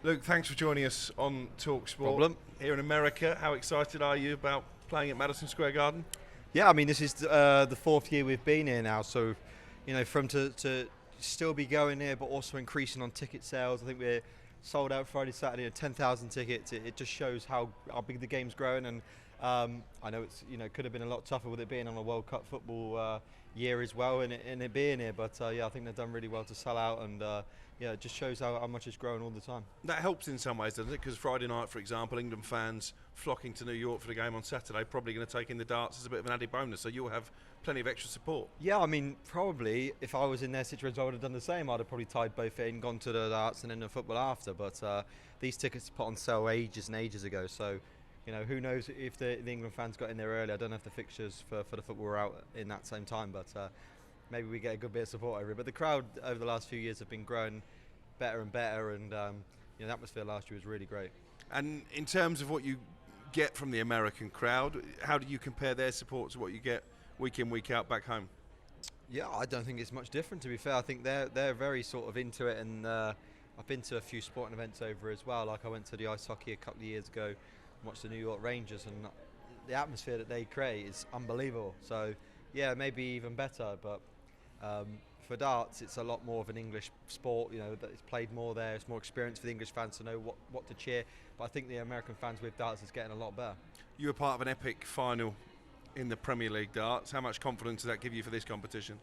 Luke, thanks for joining us on talkSPORT. Problem. Here in America, how excited are you about playing at Madison Square Garden? Yeah, I mean, this is the fourth year we've been here now, so, from to still be going here, but also increasing on ticket sales. I think we're sold out Friday, Saturday, 10,000 tickets. It just shows how big the game's growing, and I know it's could have been a lot tougher with it being on a World Cup football year as well, and it being here. But I think they've done really well to sell out, and it just shows how much it's growing all the time. That helps in some ways, doesn't it? Because Friday night, for example, England fans flocking to New York for the game on Saturday, probably going to take in the darts as a bit of an added bonus, so you'll have plenty of extra support. Yeah, I mean, probably if I was in their situation, I would have done the same. I'd have probably tied both in, gone to the darts and then the football after. But these tickets were put on sale ages and ages ago, so who knows if the England fans got in there early. I don't know if the fixtures for the football were out in that same time, but maybe we get a good bit of support over it. But the crowd over the last few years have been growing better and better, and the atmosphere last year was really great. And in terms of what you get from the American crowd, how do you compare their support to what you get week in, week out back home? Yeah, I don't think it's much different, to be fair. I think they're very sort of into it, and I've been to a few sporting events over as well. Like I went to the ice hockey a couple of years ago and watched the New York Rangers, and the atmosphere that they create is unbelievable. So yeah, maybe even better, but for darts it's a lot more of an English sport, that it's played more there. It's more experience for the English fans to know what to cheer, but I think the American fans with darts is getting a lot better. You were part of an epic final in the Premier League darts. How much confidence does that give you for this competition?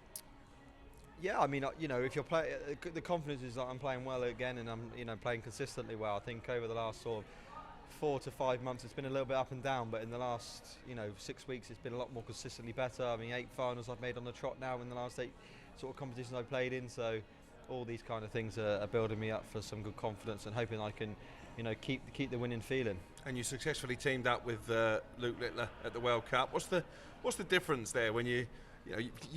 Yeah, I mean, if you're playing, the confidence is that I'm playing well again, and I'm playing consistently well. I think over the last sort of 4 to 5 months it's been a little bit up and down, but in the last 6 weeks it's been a lot more consistently better. I mean, 8 finals I've made on the trot now in the last 8 sort of competitions I've played in, so all these kind of things are building me up for some good confidence and hoping I can keep the winning feeling. And you successfully teamed up with Luke Littler at the World Cup. What's the difference there when you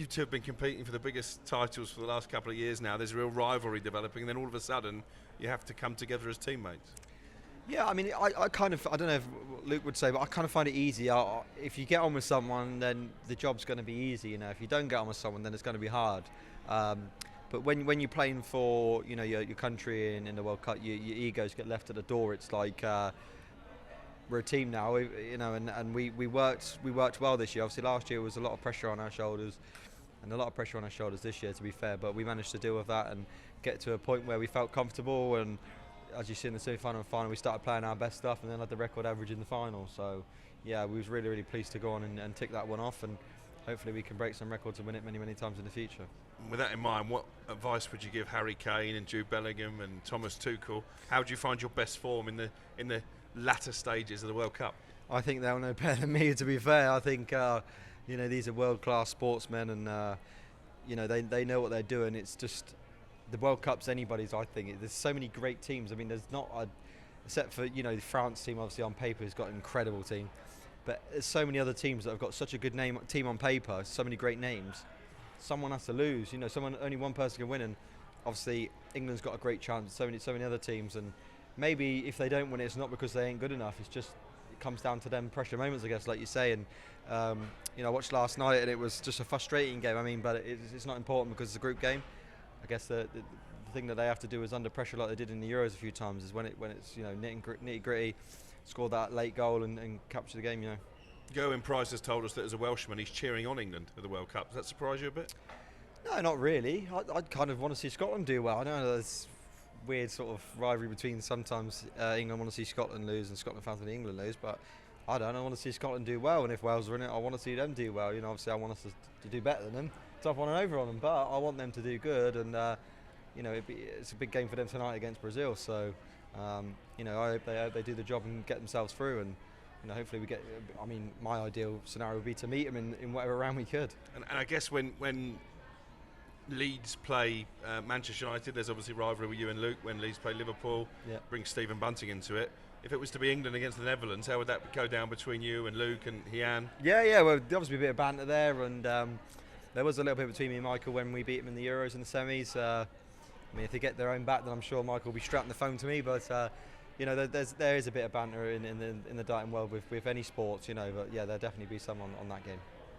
two have been competing for the biggest titles for the last couple of years now? There's a real rivalry developing, and then all of a sudden you have to come together as teammates. Yeah, I mean, I kind of, I don't know if Luke would say, but I kind of find it easy. If you get on with someone, then the job's going to be easy. If you don't get on with someone, then it's going to be hard. But when you're playing for your country in the World Cup, your egos get left at the door. It's like we're a team now, and we worked well this year. Obviously, last year was a lot of pressure on our shoulders, and a lot of pressure on our shoulders this year, to be fair. But we managed to deal with that and get to a point where we felt comfortable. And as you see in the semi-final and final, we started playing our best stuff and then had the record average in the final. So yeah, we was really, really pleased to go on and tick that one off, and hopefully we can break some records and win it many, many times in the future. With that in mind, what advice would you give Harry Kane and Jude Bellingham and Thomas Tuchel? How do you find your best form in the latter stages of the World Cup? I think they'll know better than me, to be fair. I think these are world-class sportsmen, and they know what they're doing. It's just the World Cup's anybody's, I think. There's so many great teams. I mean, there's not except for the France team, obviously on paper has got an incredible team, but there's so many other teams that have got such a good team on paper, so many great names. Someone has to lose. Only one person can win, and obviously England's got a great chance. So many other teams, and maybe if they don't win it, it's not because they ain't good enough. It's just it comes down to them pressure moments, I guess, like you say. And I watched last night, and it was just a frustrating game. I mean, but it's not important because it's a group game. I guess the thing that they have to do is under pressure, like they did in the Euros a few times, is when it's nitty gritty, score that late goal and capture the game. Gerwyn Price has told us that as a Welshman he's cheering on England at the World Cup. Does that surprise you a bit? No, not really. I kind of want to see Scotland do well. I know there's weird sort of rivalry between sometimes England want to see Scotland lose and Scotland fans want England lose, but I want to see Scotland do well, and if Wales are in it, I want to see them do well. Obviously I want us to do better than them, top on and over on them, but I want them to do good, and it's a big game for them tonight against Brazil, so I hope they do the job and get themselves through, and hopefully we get. I mean, my ideal scenario would be to meet them in whatever round we could. And I guess when Leeds play Manchester United, there's obviously rivalry with you and Luke. When Leeds play Liverpool, bring Stephen Bunting into it. If it was to be England against the Netherlands, how would that go down between you and Luke and Hian? Yeah, well, there'd obviously be a bit of banter there, and there was a little bit between me and Michael when we beat him in the Euros in the semis. I mean, if they get their own back, then I'm sure Michael will be strapping the phone to me. But there is a bit of banter in the darting world with any sports, but yeah, there'll definitely be some on that game.